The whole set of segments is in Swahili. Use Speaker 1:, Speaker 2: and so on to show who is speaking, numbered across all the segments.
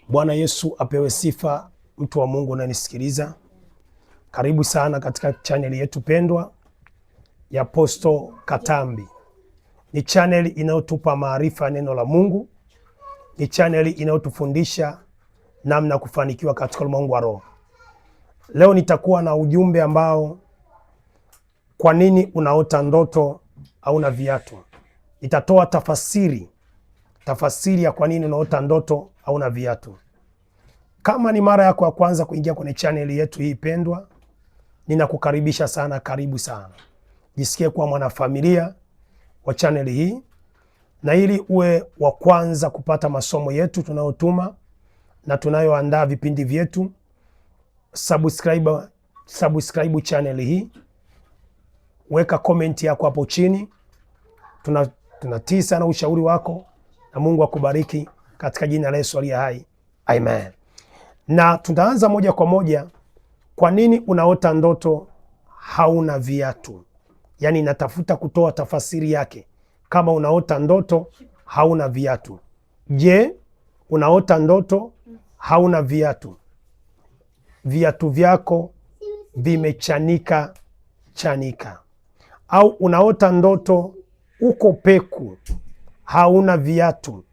Speaker 1: Bwana Yesu apewe sifa. Mtu wa Mungu unanisikiliza, karibu sana katika chaneli yetu pendwa ya Apostle Katambi. Ni chaneli inayotupa maarifa ya neno la Mungu, ni chaneli inayotufundisha namna kufanikiwa katika ulimwengu wa roho. Leo nitakuwa na ujumbe ambao, kwa nini unaota ndoto hauna viatu? Nitatoa tafasiri ya kwa nini unaota ndoto hauna viatu. Kama ni mara yako ya kwanza kuingia kwenye chaneli yetu hii pendwa, ninakukaribisha sana, karibu sana. Jisikie kuwa mwanafamilia wa chaneli hii, na ili uwe wa kwanza kupata masomo yetu tunayotuma na tunayoandaa vipindi vyetu, subscribe chaneli hii, weka comment yako hapo chini. Tunatii sana ushauri wako, na Mungu akubariki katika jina la Yesu aliye hai. Amen. Na tutaanza moja kwa moja, kwa nini unaota ndoto hauna viatu? Yaani natafuta kutoa tafasiri yake. Kama unaota ndoto hauna viatu, je, unaota ndoto hauna viatu, viatu vyako vimechanika, au unaota ndoto uko peku, hauna viatu,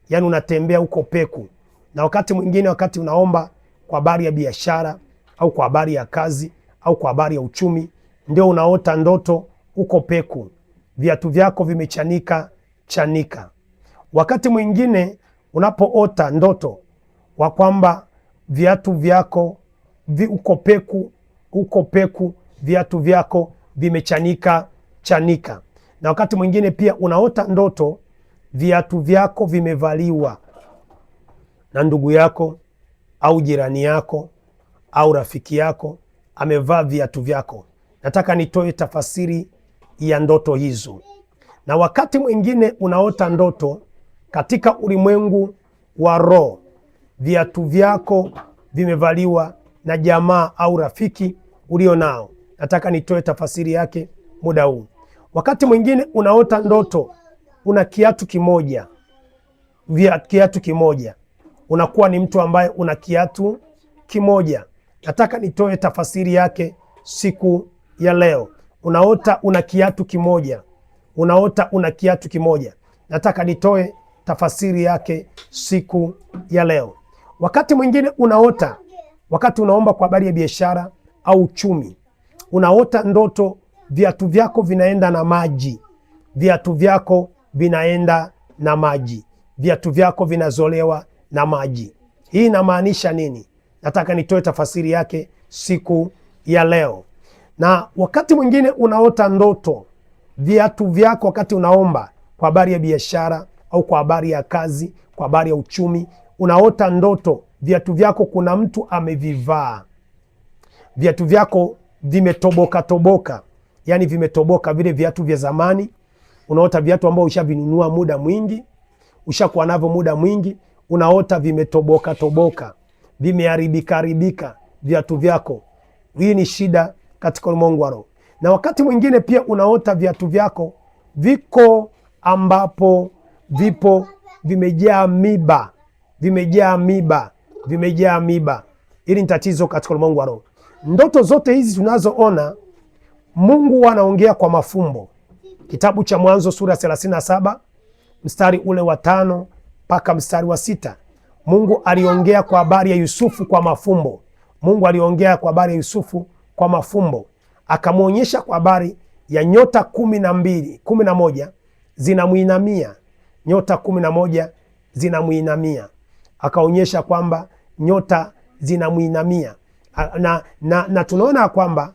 Speaker 1: yaani unatembea uko peku. Na wakati mwingine, wakati unaomba kwa habari ya biashara au kwa habari ya kazi au kwa habari ya uchumi, ndio unaota ndoto uko peku, viatu vyako vimechanika. Wakati mwingine unapoota ndoto wa kwamba viatu vyako uko peku, viatu vyako vimechanika. Na wakati mwingine pia unaota ndoto viatu vyako vimevaliwa na ndugu yako au jirani yako au rafiki yako, amevaa viatu vyako. Nataka nitoe tafasiri ya ndoto hizo. Na wakati mwingine unaota ndoto katika ulimwengu wa roho, viatu vyako vimevaliwa na jamaa au rafiki ulio nao. Nataka nitoe tafasiri yake muda huu. Wakati mwingine unaota ndoto una kiatu kimoja, unakuwa ni mtu ambaye una kiatu kimoja. Nataka nitoe tafasiri yake siku ya leo. Unaota una kiatu kimoja, nataka nitoe tafasiri yake siku ya leo. Wakati mwingine unaota, wakati unaomba kwa habari ya biashara au uchumi, unaota ndoto viatu vyako vinaenda na maji, viatu vyako vinazolewa na maji. Hii inamaanisha nini? Nataka nitoe tafasiri yake siku ya leo. Na wakati mwingine unaota ndoto viatu vyako, wakati unaomba kwa habari ya biashara au kwa habari ya kazi, kwa habari ya uchumi, unaota ndoto viatu vyako kuna mtu amevivaa, viatu vyako vimetoboka, yani vimetoboka, vile viatu vya zamani. Unaota viatu ambao ushavinunua muda mwingi, ushakuwa navyo muda mwingi, unaota vimetoboka, vimeharibika viatu vyako. Hii ni shida katika ulimwengu wa roho. Na wakati mwingine pia unaota viatu vyako viko ambapo vimejaa miba. Hili ni tatizo katika ulimwengu wa roho. Ndoto zote hizi tunazoona, Mungu anaongea kwa mafumbo. Kitabu cha Mwanzo sura 37 mstari ule wa 5 mpaka mstari wa 6. Mungu aliongea kwa habari ya Yusufu kwa mafumbo. Akamwonyesha kwa habari ya nyota 11 zinamuinamia. Akaonyesha kwamba nyota zinamuinamia. Na tunaona kwamba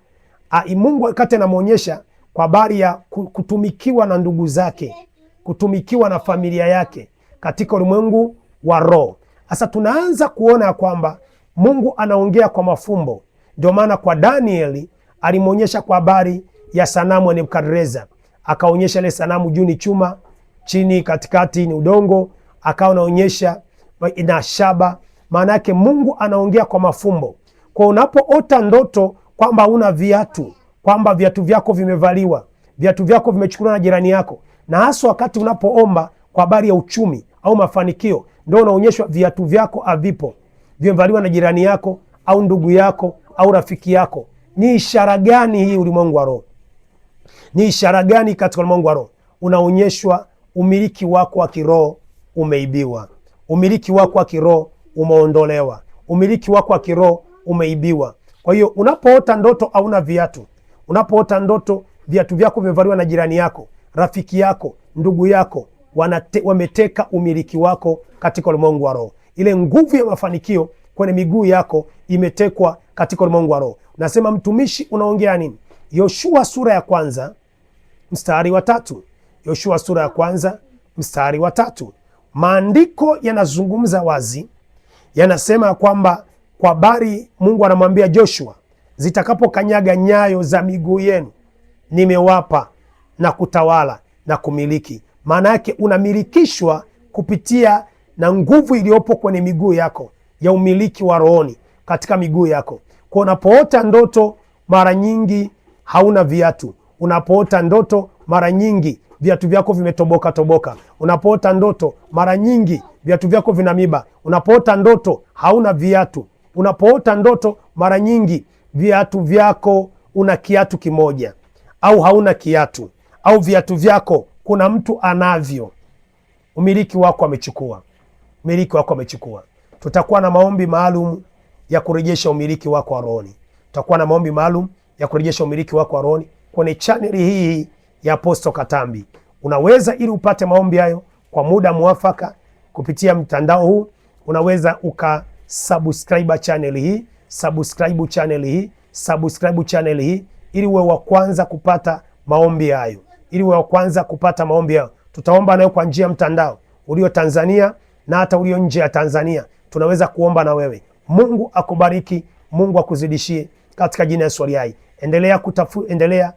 Speaker 1: Mungu wakati anamwonyesha kwa habari ya kutumikiwa na ndugu zake, kutumikiwa na familia yake katika ulimwengu wa roho. Sasa tunaanza kuona kwamba Mungu anaongea kwa mafumbo. Ndio maana kwa Danieli alimwonyesha kwa habari ya sanamu ya Nebukadreza. Akaonyesha ile sanamu, juu ni chuma, chini katikati ni udongo, akawa anaonyesha ina shaba. Maana yake Mungu anaongea kwa mafumbo. Kwa unapoota ndoto kwamba una viatu, kwamba viatu vyako vimevaliwa, viatu vyako vimechukuliwa na jirani yako, na hasa wakati unapoomba kwa habari ya uchumi au mafanikio, ndio unaonyeshwa viatu vyako havipo, vimevaliwa na jirani yako au ndugu yako au rafiki yako. Ni ishara gani hii ulimwengu wa roho? Ni ishara gani katika ulimwengu wa roho? Unaonyeshwa umiliki wako wa kiroho umeibiwa, umiliki wako wa kiroho umeondolewa, umiliki wako wa kiroho umeibiwa. Kwa hiyo unapoota ndoto hauna viatu, unapoota ndoto viatu vyako vimevaliwa na jirani yako, rafiki yako, ndugu yako, wameteka umiliki wako katika ulimwengu wa roho. Ile nguvu ya mafanikio kwenye miguu yako imetekwa katika ulimwengu wa roho. Nasema mtumishi, unaongea nini? Yoshua sura ya 1 mstari wa 3. Yoshua sura ya 1 mstari wa 3. Maandiko yanazungumza wazi, yanasema kwamba kwa habari, Mungu anamwambia Joshua, zitakapokanyaga nyayo za miguu yenu nimewapa na kutawala na kumiliki. Maana yake unamilikishwa kupitia na nguvu iliyopo kwenye miguu yako ya umiliki wa rohoni katika miguu yako. Kwa unapoota ndoto mara nyingi hauna viatu. Unapoota ndoto mara nyingi viatu vyako vimetoboka toboka. Unapoota ndoto mara nyingi viatu vyako vina miba. Unapoota ndoto hauna viatu. Unapoota ndoto mara nyingi viatu vyako una kiatu kimoja au hauna kiatu, au viatu vyako kuna mtu anavyo. Umiliki wako amechukua. Umiliki wako amechukua. Tutakuwa na maombi maalum ya kurejesha umiliki wako wa rohoni. Tutakuwa na maombi maalum ya kurejesha umiliki wako wa rohoni kwenye chaneli hii ya Apostle Katambi. Unaweza, ili upate maombi hayo kwa muda mwafaka kupitia mtandao huu, unaweza ukasubscribe channel hii, subscribe channel hii, subscribe channel hii, ili uwe wa kwanza kupata maombi hayo, ili uwe wa kwanza kupata maombi hayo. Tutaomba nayo kwa njia ya mtandao, ulio Tanzania na hata ulio nje ya Tanzania tunaweza kuomba na wewe. Mungu akubariki, Mungu akuzidishie katika jina la Yesu aliye hai. Endelea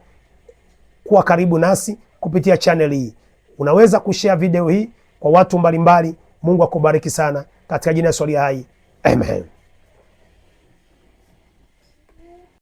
Speaker 1: kuwa karibu nasi kupitia channel hii. Unaweza kushare video hii kwa watu mbalimbali. Mungu akubariki sana katika jina la Yesu aliye hai. Amen.